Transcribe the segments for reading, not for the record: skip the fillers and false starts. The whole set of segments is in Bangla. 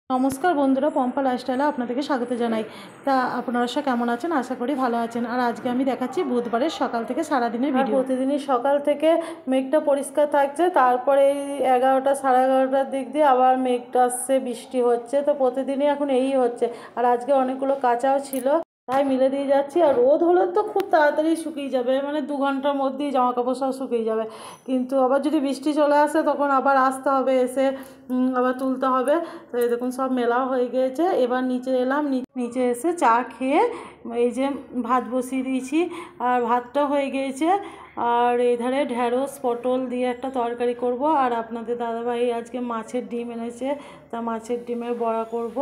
নমস্কার বন্ধুরা, পম্পা লাইফস্টাইলে আপনাদেরকে স্বাগত জানাই। তা আপনারা সব কেমন আছেন? আশা করি ভালো আছেন। আর আজকে আমি দেখাচ্ছি বুধবারের সকাল থেকে সারাদিনের ভিডিও। প্রতিদিনই সকাল থেকে মেঘটা পরিষ্কার থাকছে, তারপরে এই 11টা 11:30টার দিক দিয়ে আবার মেঘটা আসছে, বৃষ্টি হচ্ছে। তো প্রতিদিনই এখন এই হচ্ছে। আর আজকে অনেকগুলো কাঁচাও ছিল, তাই মিলে দিয়ে যাচ্ছি। আর রোদ হলে তো খুব তাড়াতাড়ি শুকিয়ে যাবে, মানে 2 ঘন্টার মধ্যেই জামা কাপড় সব শুকিয়ে যাবে। কিন্তু আবার যদি বৃষ্টি চলে আসে তখন আবার আসতে হবে, এসে আবার তুলতে হবে। তো এই দেখুন সব মেলা হয়ে গিয়েছে। এবার নিচে এলাম, নিচে এসে চা খেয়ে এই যে ভাত বসিয়ে দিয়েছি, আর ভাতটা হয়ে গিয়েছে। আর এই ধারে ঢ্যাঁড়স পটল দিয়ে একটা তরকারি করব। আর আপনাদের দাদাভাই আজকে মাছের ডিম এনেছে, তা মাছের ডিমের বড়া করব।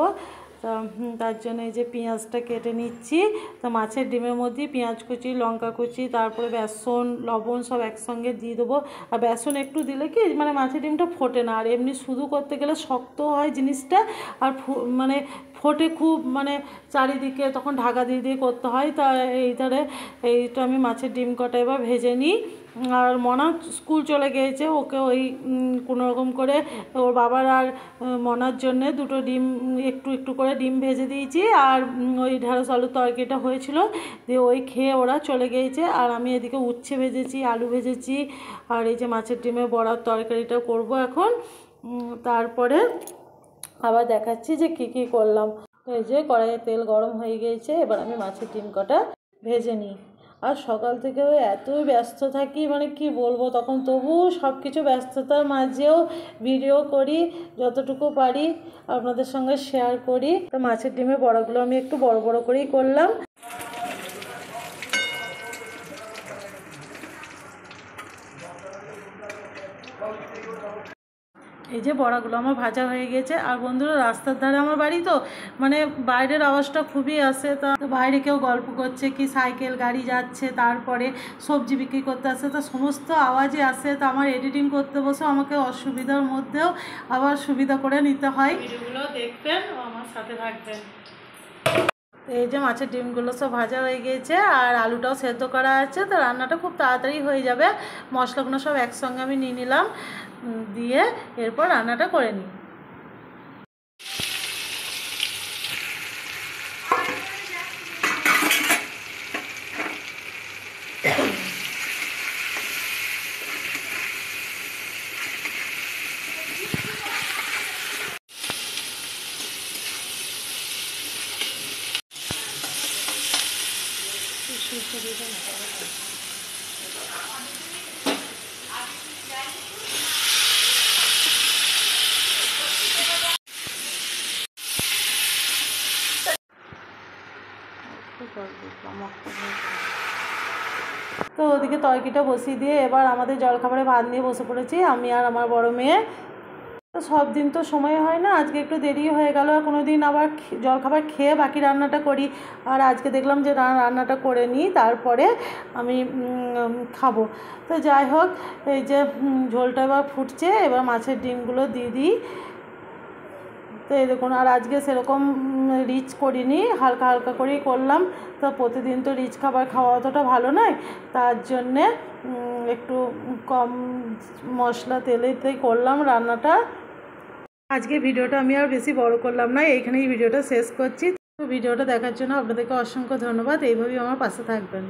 তা তার জন্য এই যে পেঁয়াজটা কেটে নিচ্ছি। তা মাছের ডিমের মধ্যে পেঁয়াজ কুচি, লঙ্কা কুচি, তারপরে বেসন লবণ সব একসঙ্গে দিয়ে দেবো। আর বেসন একটু দিলে কি মানে মাছের ডিমটা ফোটে না, আর এমনি শুধু করতে গেলে শক্ত হয় জিনিসটা, আর মানে ফোটে খুব, মানে চারিদিকে তখন ঢাকা দিয়ে দিয়ে করতে হয়। তা এই ধারে এইটা আমি মাছের ডিম কটা এবার ভেজে নিই। আর মনা স্কুল চলে গিয়েছে, ওকে ওই কোনোরকম করে ওর বাবার আর মনার জন্যে দুটো ডিম একটু একটু করে ডিম ভেজে দিয়েছি। আর ওই ঢ্যাঁড়স আলুর তরকারিটা হয়েছিল, দিয়ে ওই খেয়ে ওরা চলে গিয়েছে। আর আমি এদিকে উচ্ছে ভেজেছি, আলু ভেজেছি, আর এই যে মাছের ডিমের বড়ার তরকারিটা করব এখন। তারপরে আবার দেখাচ্ছি যে কী কী করলাম। এই যে কড়াইয়ে তেল গরম হয়ে গিয়েছে, এবার আমি মাছের ডিম কটা ভেজে নিই। আর সকাল থেকে এতই ব্যস্ত থাকি, মানে কি বলবো, তখন তবুও সব কিছু ব্যস্ততার মাঝেও ভিডিও করি, যতটুকু পারি আপনাদের সঙ্গে শেয়ার করি। তো মাছের ডিমের বড়াগুলো আমি একটু বড় বড় করেই করলাম। এই যে বড়াগুলো আমার ভাজা হয়ে গেছে। আর বন্ধুরা, রাস্তার ধারে আমার বাড়ি, তো মানে বাইরের আওয়াজটা খুবই আসে। তা বাইরে কেউ গল্প করছে, কি সাইকেল গাড়ি যাচ্ছে, তারপরে সবজি বিক্রি করতে আসছে, তো সমস্ত আওয়াজই আসে। তো আমার এডিটিং করতে বসে আমাকে অসুবিধার মধ্যেও আবার সুবিধা করে নিতে হয়। ভিডিওগুলো দেখবেন ও আমার সাথে থাকবেন। এই যে মাছের ডিমগুলো সব ভাজা হয়ে গিয়েছে, আর আলুটাও সেদ্ধ করা আছে। তো রান্নাটা খুব তাড়াতাড়ি হয়ে যাবে। মশলাগুলো সব একসঙ্গে আমি নিয়ে নিলাম, দিয়ে এরপর রান্নাটা করে নিই। তো ওদিকে তরকারিটা বসিয়ে দিয়ে এবার আমাদের জলখাবারে ভাত নিয়ে বসে পড়েছি, আমি আর আমার বড় মেয়ে। তো সব দিন তো সময় হয় না, আজকে একটু দেরি হয়ে গেল। কোনো দিন আবার জলখাবার খেয়ে বাকি রান্নাটা করি, আর আজকে দেখলাম যে রান্নাটা করে নিই, তারপরে আমি খাবো। তো যাই হোক, এই যে ঝোলটা এবার ফুটছে, এবার মাছের ডিমগুলো দিয়ে দিই। তো এই দেখুন, আর আজকে সেরকম রিচ করিনি, হালকা হালকা করেই করলাম। তো প্রতিদিন তো রিচ খাবার খাওয়া অতটা ভালো নয়, তার জন্যে একটু কম মশলা তেলেতেই করলাম রান্নাটা। আজকে ভিডিওটা আমি আর বেশি বড় করলাম না, এইখানেই ভিডিওটা শেষ করছি। তো ভিডিওটা দেখার জন্য আপনাদেরকে অসংখ্য ধন্যবাদ। এইভাবেই আমার পাশে থাকবেন।